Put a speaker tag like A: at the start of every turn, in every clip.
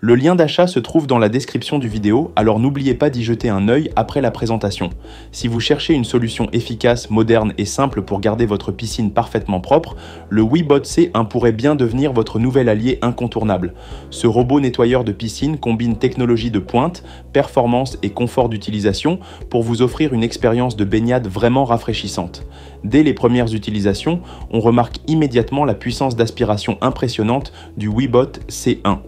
A: Le lien d'achat se trouve dans la description du vidéo, alors n'oubliez pas d'y jeter un œil après la présentation. Si vous cherchez une solution efficace, moderne et simple pour garder votre piscine parfaitement propre, le WeBot C1 pourrait bien devenir votre nouvel allié incontournable. Ce robot nettoyeur de piscine combine technologie de pointe, performance et confort d'utilisation pour vous offrir une expérience de baignade vraiment rafraîchissante. Dès les premières utilisations, on remarque immédiatement la puissance d'aspiration impressionnante du WeBot C1.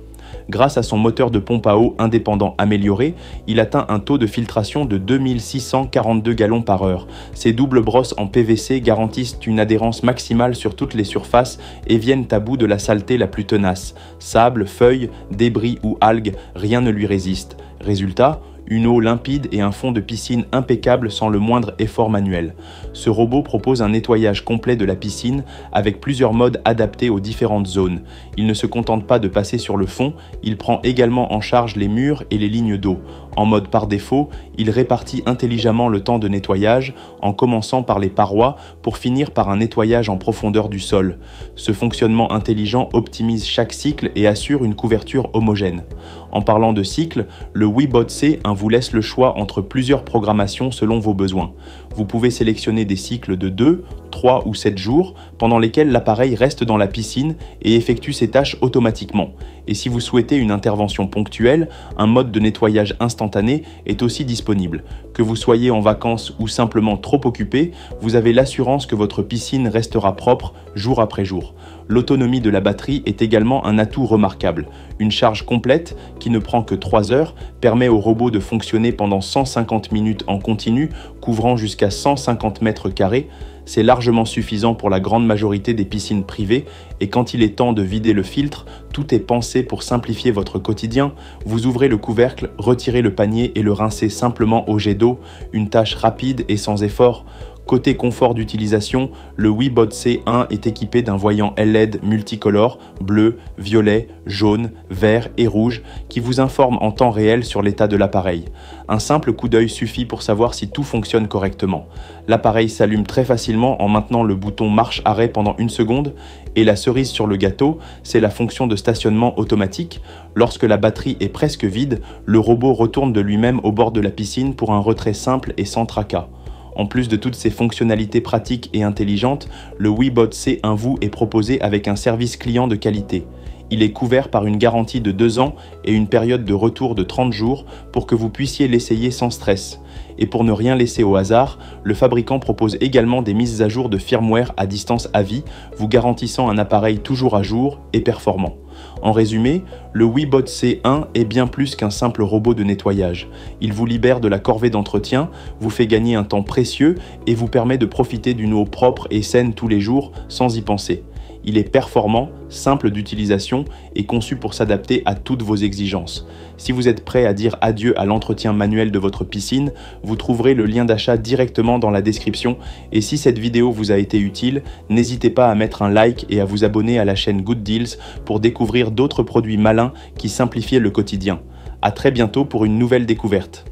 A: Grâce à son moteur de pompe à eau indépendant amélioré, il atteint un taux de filtration de 2642 gallons par heure. Ces doubles brosses en PVC garantissent une adhérence maximale sur toutes les surfaces et viennent à bout de la saleté la plus tenace. Sable, feuilles, débris ou algues, rien ne lui résiste. Résultat, une eau limpide et un fond de piscine impeccable sans le moindre effort manuel. Ce robot propose un nettoyage complet de la piscine avec plusieurs modes adaptés aux différentes zones. Il ne se contente pas de passer sur le fond, il prend également en charge les murs et les lignes d'eau. En mode par défaut, il répartit intelligemment le temps de nettoyage en commençant par les parois pour finir par un nettoyage en profondeur du sol. Ce fonctionnement intelligent optimise chaque cycle et assure une couverture homogène. En parlant de cycle, le WeBot C1 vous laisse le choix entre plusieurs programmations selon vos besoins. Vous pouvez sélectionner des cycles de 2, 3 ou 7 jours pendant lesquels l'appareil reste dans la piscine et effectue ses tâches automatiquement. Et si vous souhaitez une intervention ponctuelle, un mode de nettoyage instantané est aussi disponible. Que vous soyez en vacances ou simplement trop occupé, vous avez l'assurance que votre piscine restera propre jour après jour. L'autonomie de la batterie est également un atout remarquable. Une charge complète, qui ne prend que 3 heures, permet au robot de fonctionner pendant 150 minutes en continu, couvrant jusqu'à 150 mètres carrés. C'est largement suffisant pour la grande majorité des piscines privées et quand il est temps de vider le filtre, tout est pensé pour simplifier votre quotidien. Vous ouvrez le couvercle, retirez le panier et le rincez simplement au jet d'eau, une tâche rapide et sans effort. Côté confort d'utilisation, le WeBot C1 est équipé d'un voyant LED multicolore, bleu, violet, jaune, vert et rouge, qui vous informe en temps réel sur l'état de l'appareil. Un simple coup d'œil suffit pour savoir si tout fonctionne correctement. L'appareil s'allume très facilement en maintenant le bouton marche-arrêt pendant 1 seconde, et la cerise sur le gâteau, c'est la fonction de stationnement automatique. Lorsque la batterie est presque vide, le robot retourne de lui-même au bord de la piscine pour un retrait simple et sans tracas. En plus de toutes ces fonctionnalités pratiques et intelligentes, le WeBot C1 vous est proposé avec un service client de qualité. Il est couvert par une garantie de 2 ans et une période de retour de 30 jours pour que vous puissiez l'essayer sans stress. Et pour ne rien laisser au hasard, le fabricant propose également des mises à jour de firmware à distance à vie, vous garantissant un appareil toujours à jour et performant. En résumé, le WeBot C1 est bien plus qu'un simple robot de nettoyage. Il vous libère de la corvée d'entretien, vous fait gagner un temps précieux et vous permet de profiter d'une eau propre et saine tous les jours sans y penser. Il est performant, simple d'utilisation et conçu pour s'adapter à toutes vos exigences. Si vous êtes prêt à dire adieu à l'entretien manuel de votre piscine, vous trouverez le lien d'achat directement dans la description. Et si cette vidéo vous a été utile, n'hésitez pas à mettre un like et à vous abonner à la chaîne Good Deals pour découvrir d'autres produits malins qui simplifient le quotidien. À très bientôt pour une nouvelle découverte.